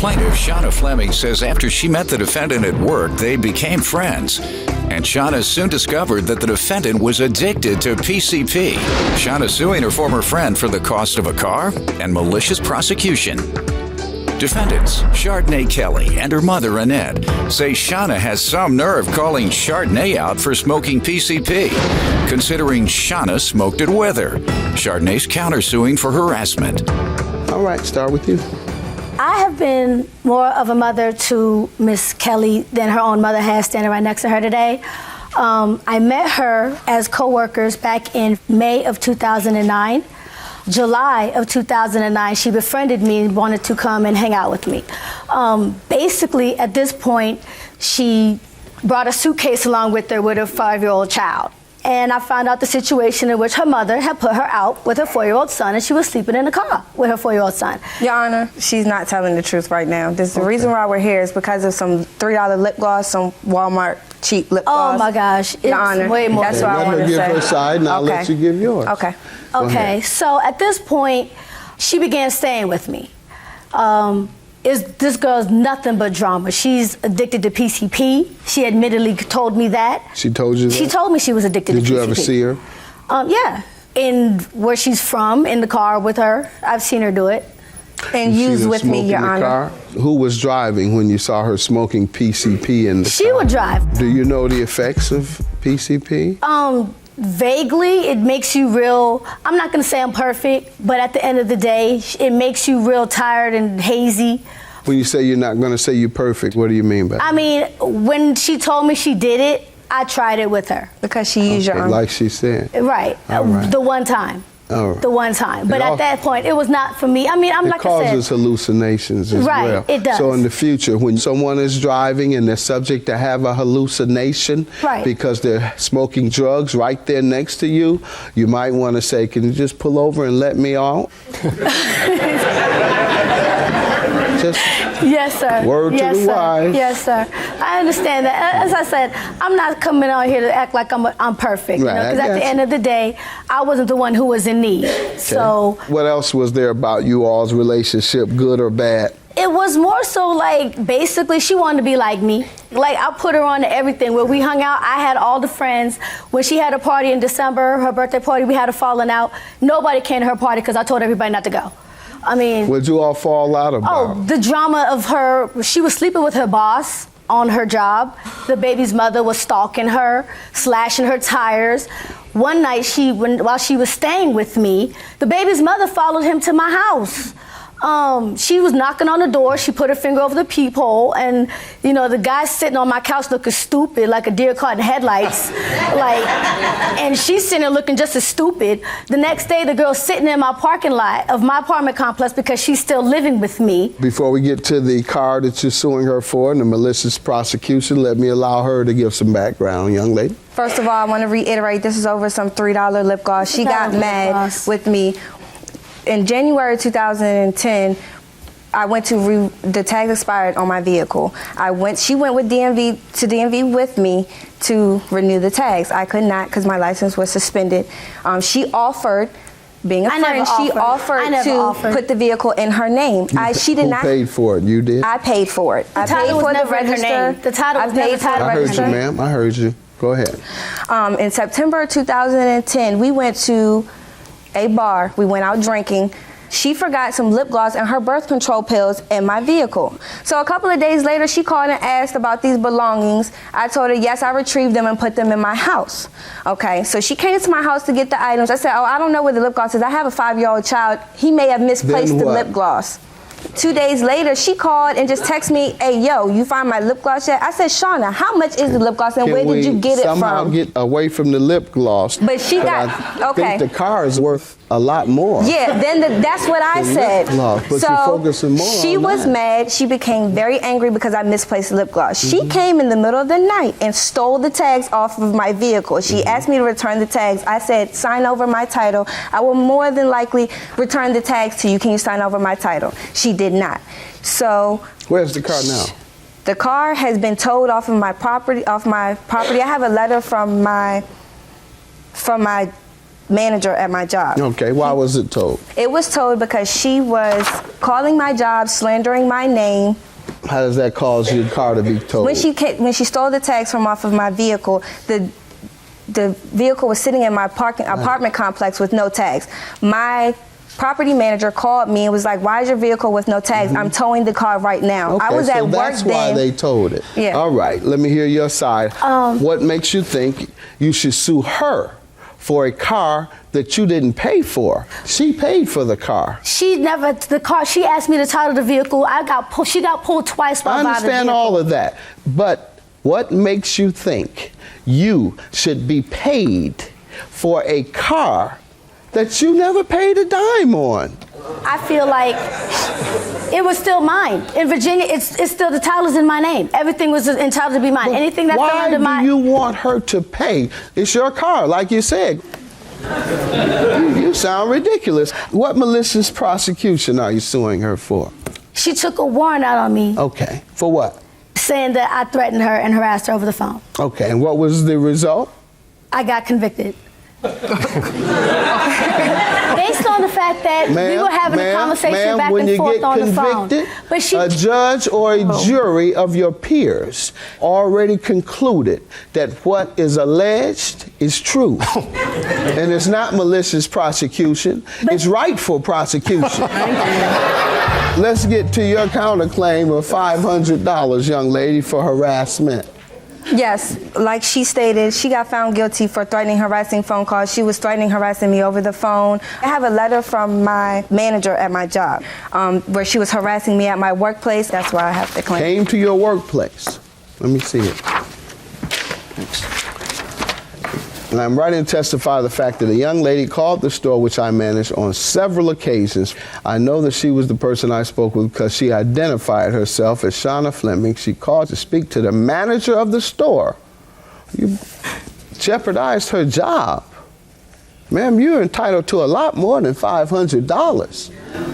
Plaintiff Shauna Fleming says after she met the defendant at work, they became friends. And Shauna soon discovered that the defendant was addicted to PCP. Shauna suing her former friend for the cost of a car and malicious prosecution. Defendants Chardonnay Kelly and her mother Annette say Shauna has some nerve calling Chardonnay out for smoking PCP, considering Shauna smoked it with her. Chardonnay's countersuing for harassment. All right, start with you. I have been more of a mother to Miss Kelly than her own mother has, standing right next to her today. I met her as co-workers back in May of 2009. July of 2009, she befriended me and wanted to come and hang out with me. Basically, at this point, she brought a suitcase along with her with a 5-year-old child. And I found out the situation in which her mother had put her out with her 4-year-old son, and she was sleeping in the car with her 4-year-old son. Your Honor, she's not telling the truth right now. The reason why we're here is because of some $3 lip gloss, some Walmart cheap lip gloss. Oh my gosh, it's Your Honor, way more. that's what I want to say. Let her give her side, and I'll let you give yours. Okay. Okay, so at this point, she began staying with me. This girl's nothing but drama. She's addicted to PCP. She admittedly told me that. She told you that? She told me she was addicted to PCP. Did you ever see her? Yeah, in where she's from, in the car with her. I've seen her do it. And used with me, Your Honor. Car? Who was driving when you saw her smoking PCP in the car? She would drive. Do you know the effects of PCP? Vaguely, it makes you real, I'm not gonna say I'm perfect, but at the end of the day, it makes you real tired and hazy. When you say you're not gonna say you're perfect, what do you mean by that? I mean, when she told me she did it, I tried it with her. Because she used Your Honor. Like she said. Right, the one time. All right. The one time. But at that point, it was not for me. I mean, like I said. It causes hallucinations as well. Right, it does. So in the future, when someone is driving and they're subject to have a hallucination because they're smoking drugs right there next to you, you might want to say, can you just pull over and let me out? Yes, sir. Word to the wise. Yes, sir. I understand that. As I said, I'm not coming out here to act like I'm perfect. Right, Because at the end of the day, I wasn't the one who was in need. Okay. So. What else was there about you all's relationship, good or bad? It was more so like, basically, she wanted to be like me. Like, I put her on to everything. When we hung out, I had all the friends. When she had a party in December, her birthday party, we had a falling out. Nobody came to her party because I told everybody not to go. I mean. What'd you all fall out about? Oh, the drama of her. She was sleeping with her boss on her job. The baby's mother was stalking her, slashing her tires. One night, while she was staying with me, the baby's mother followed him to my house. She was knocking on the door. She put her finger over the peephole, and the guy sitting on my couch looking stupid, like a deer caught in headlights, and she's sitting there looking just as stupid. The next day, the girl's sitting in my parking lot of my apartment complex because she's still living with me. Before we get to the car that you're suing her for and the malicious prosecution, let me allow her to give some background, young lady. First of all, I want to reiterate, this is over some $3 lip gloss. She got mad with me. In January 2010, I went to the tag expired on my vehicle. She went with DMV with me to renew the tags. I could not because my license was suspended. She offered, being a friend, she offered to put the vehicle in her name. She did not. Who paid for it? You did? I paid for it. I paid for the register. The title was never titled. I heard you, ma'am. I heard you. Go ahead. In September 2010, we went to a bar. We went out drinking. She forgot some lip gloss and her birth control pills in my vehicle. So a couple of days later, she called and asked about these belongings. I told her, yes, I retrieved them and put them in my house. Okay, so she came to my house to get the items. I said, oh, I don't know where the lip gloss is. I have a 5-year-old child. He may have misplaced the lip gloss. 2 days later, she called and just texted me, hey, yo, you find my lip gloss yet? I said, Shauna, how much is the lip gloss and where did you get it from? Somehow get away from the lip gloss. But she I think the car is worth a lot more. Yeah, then that's what I said. But so you're focusing more she on was that. mad. She became very angry because I misplaced the lip gloss. She came in the middle of the night and stole the tags off of my vehicle. She asked me to return the tags. I said, sign over my title. I will more than likely return the tags to you. Can you sign over my title? She did not. So where's the car now? The car has been towed off of my property. I have a letter from my manager at my job. Okay, why was it told? It was told because she was calling my job, slandering my name. How does that cause your car to be towed? When she stole the tags from off of my vehicle, the vehicle was sitting in my apartment complex with no tags. My property manager called me and was like, "Why is your vehicle with no tags? I'm towing the car right now." Okay, I was at work then. That's why they towed it. Yeah. All right, let me hear your side. What makes you think you should sue her for a car that you didn't pay for? She paid for the car. She asked me to title the vehicle. She got pulled twice by the vehicle. I understand all of that, but what makes you think you should be paid for a car that you never paid a dime on? I feel like it was still mine. In Virginia, it's still, the title is in my name. Everything was entitled to be mine. But anything that's under my... Why do you want her to pay? It's your car, like you said. You sound ridiculous. What malicious prosecution are you suing her for? She took a warrant out on me. Okay, for what? Saying that I threatened her and harassed her over the phone. Okay, and what was the result? I got convicted. Based on the fact that we were having a conversation back and forth on the phone. But a judge or a jury of your peers already concluded that what is alleged is true. And it's not malicious prosecution, it's rightful prosecution. Let's get to your counterclaim of $500, young lady, for harassment. Yes, like she stated, she got found guilty for threatening, harassing phone calls. She was threatening, harassing me over the phone. I have a letter from my manager at my job where she was harassing me at my workplace. That's why I have the claim. Came to your workplace. Let me see it. And I'm writing to testify the fact that a young lady called the store which I managed on several occasions. I know that she was the person I spoke with because she identified herself as Shauna Fleming. She called to speak to the manager of the store. You jeopardized her job. Ma'am, you're entitled to a lot more than $500.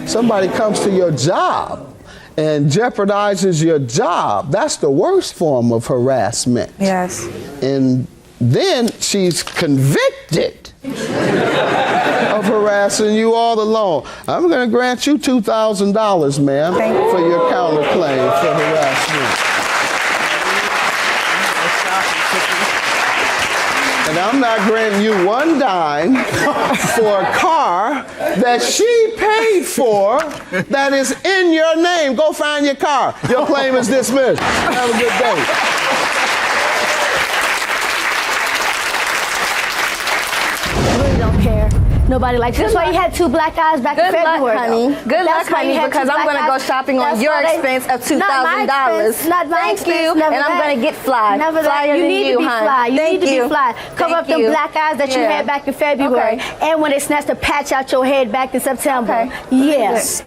Somebody comes to your job and jeopardizes your job. That's the worst form of harassment. Yes. And then she's convicted of harassing you all along. I'm going to grant you $2,000, ma'am, for your counterclaim for harassment. And I'm not granting you one dime for a car that she paid for that is in your name. Go find your car. Your claim is dismissed. Have a good day. Nobody likes it. That's why you had two black eyes back in February. Good luck, honey. Good luck, honey, because I'm going to go shopping on your expense of $2,000. Not my expense. Thank you, and I'm going to get fly. Never that. You need to be fly. You need to be fly. Cover up them black eyes that you had back in February. And when they snatched the patch out your head back in September. Yes.